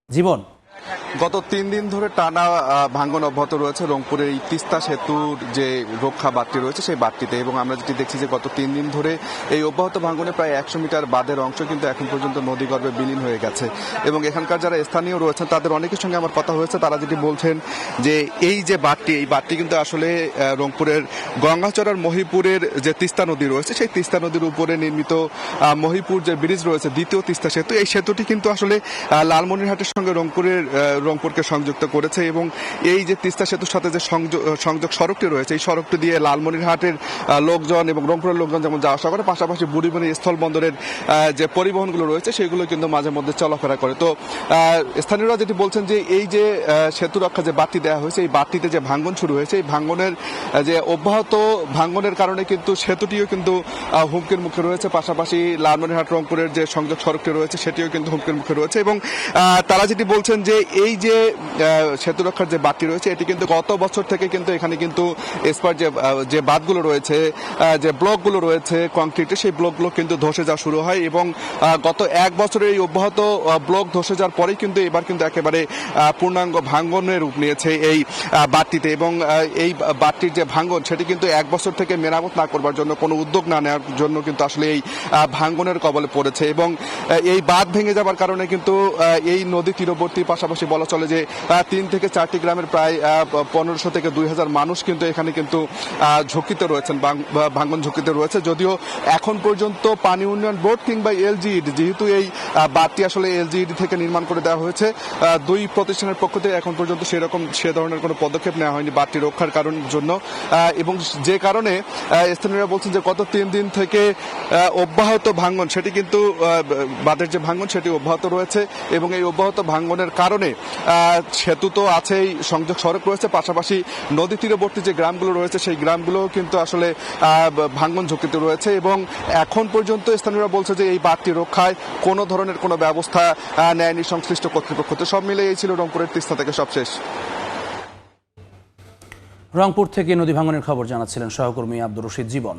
জীবন। গত ৩ দিন ধরে টানা ভাঙন অব্যাহত রয়েছে রংপুরের এই তিস্তা সেতুর যে রক্ষা বাঁধটি রয়েছে সেই বাঁধটিতে, এবং আমরা যেটি দেখছি যে গত ৩ দিন ধরে এই অব্যাহত ভাঙনে প্রায় ১০০ মিটার বাঁধের অংশ কিন্তু এখন পর্যন্ত নদীগর্ভে বিলীন হয়ে গেছে। এবং এখানকার যারা স্থানীয় রয়েছেন তাদের অনেকের সঙ্গে আমার কথা হয়েছে, তারা যেটি বলছেন যে এই যে বাঁধটি, এই বাঁধটি কিন্তু আসলে রংপুরের গঙ্গাচড়ার মহিপুরের যে তিস্তা নদী রয়েছে সেই তিস্তা নদীর উপরে নির্মিত মহিপুর যে ব্রিজ রয়েছে, দ্বিতীয় তিস্তা সেতু, এই সেতুটি কিন্তু আসলে লালমনিরহাটের সঙ্গে রংপুরকে সংযুক্ত করেছে। এবং এই যে তিস্তা সেতুর সাথে যে সংযোগ সড়কটি রয়েছে, এই সড়কটি দিয়ে লালমনিরহাটের লোকজন এবং রংপুরের লোকজন যেমন যাওয়া আসা করে, পাশাপাশি বুড়িবনি স্থলবন্দরের যে পরিবহনগুলো রয়েছে সেগুলো কিন্তু মাঝে মধ্যে চলাফেরা করে। তো স্থানীয়রা যেটি বলছেন যে এই যে সেতু রক্ষা যে বাঁধটি দেওয়া হয়েছে, এই বাঁধটিতে যে ভাঙন শুরু হয়েছে, এই ভাঙনের যে অব্যাহত ভাঙনের কারণে কিন্তু সেতুটিও কিন্তু হুমকির মুখে রয়েছে, পাশাপাশি লালমনিরহাট রংপুরের যে সংযোগ সড়কটি রয়েছে সেটিও কিন্তু হুমকির মুখে রয়েছে। এবং তারা যেটি বলছেন যে এই যে সেতু রক্ষার যে বাঁধটি রয়েছে এটি কিন্তু গত বছর থেকে কিন্তু এখানে কিন্তু এসপার যে বাঁধগুলো রয়েছে, যে ব্লকগুলো রয়েছে কংক্রিটের, সেই ব্লকগুলো কিন্তু ধসে যাওয়া শুরু হয়। এবং গত এক বছরের এই অব্যাহত ব্লক ধসে যাওয়ার পরেই কিন্তু এবার কিন্তু একেবারে পূর্ণাঙ্গ ভাঙ্গনের রূপ নিয়েছে এই বাঁধটিতে। এবং এই বাঁধটির যে ভাঙ্গন সেটি কিন্তু এক বছর থেকে মেরামত না করবার জন্য, কোনো উদ্যোগ না নেওয়ার জন্য কিন্তু আসলে এই ভাঙ্গনের কবলে পড়েছে। এবং এই বাঁধ ভেঙে যাওয়ার কারণে কিন্তু এই নদী তীরবর্তী, পাশাপাশি বলা চলে যে ৩ থেকে ৪টি গ্রামের প্রায় ১৫০০ থেকে ২০০০ মানুষ কিন্তু এখানে কিন্তু ঝুঁকিতে রয়েছেন, ভাঙ্গন ঝুঁকিতে রয়েছে। যদিও এখন পর্যন্ত পানি উন্নয়ন বোর্ড কিংবা এলজিইডি, যেহেতু এই বাঁধটি আসলে এলজিইডি থেকে নির্মাণ করে দেওয়া হয়েছে, দুই প্রতিষ্ঠানের পক্ষ থেকে এখন পর্যন্ত সে ধরনের কোনো পদক্ষেপ নেওয়া হয়নি বাঁধটি রক্ষার কারণের জন্য। এবং যে কারণে স্থানীয়রা বলছেন যে গত ৩ দিন থেকে অব্যাহত ভাঙ্গন, সেটি কিন্তু বাঁধের যে ভাঙ্গন সেটি অব্যাহত রয়েছে। এবং এই অব্যাহত ভাঙ্গনের কারণে সেতু তো আছেই, সংযোগ সড়ক রয়েছে, পাশাপাশি নদী তীরবর্তী যে গ্রামগুলো রয়েছে সেই গ্রামগুলো কিন্তু আসলে ভাঙ্গন ঝুঁকিতে রয়েছে। এবং এখন পর্যন্ত স্থানীয়রা বলছে যে এই বাঁধটি রক্ষায় কোনো ধরনের কোনো ব্যবস্থা নেয়নি সংশ্লিষ্ট কর্তৃপক্ষ। তো সব মিলে এই ছিল রংপুরের তিস্তা থেকে সবশেষ। রংপুর থেকে নদী ভাঙ্গনের খবর জানাচ্ছিলেন সহকর্মী আব্দুর রশিদ জীবন।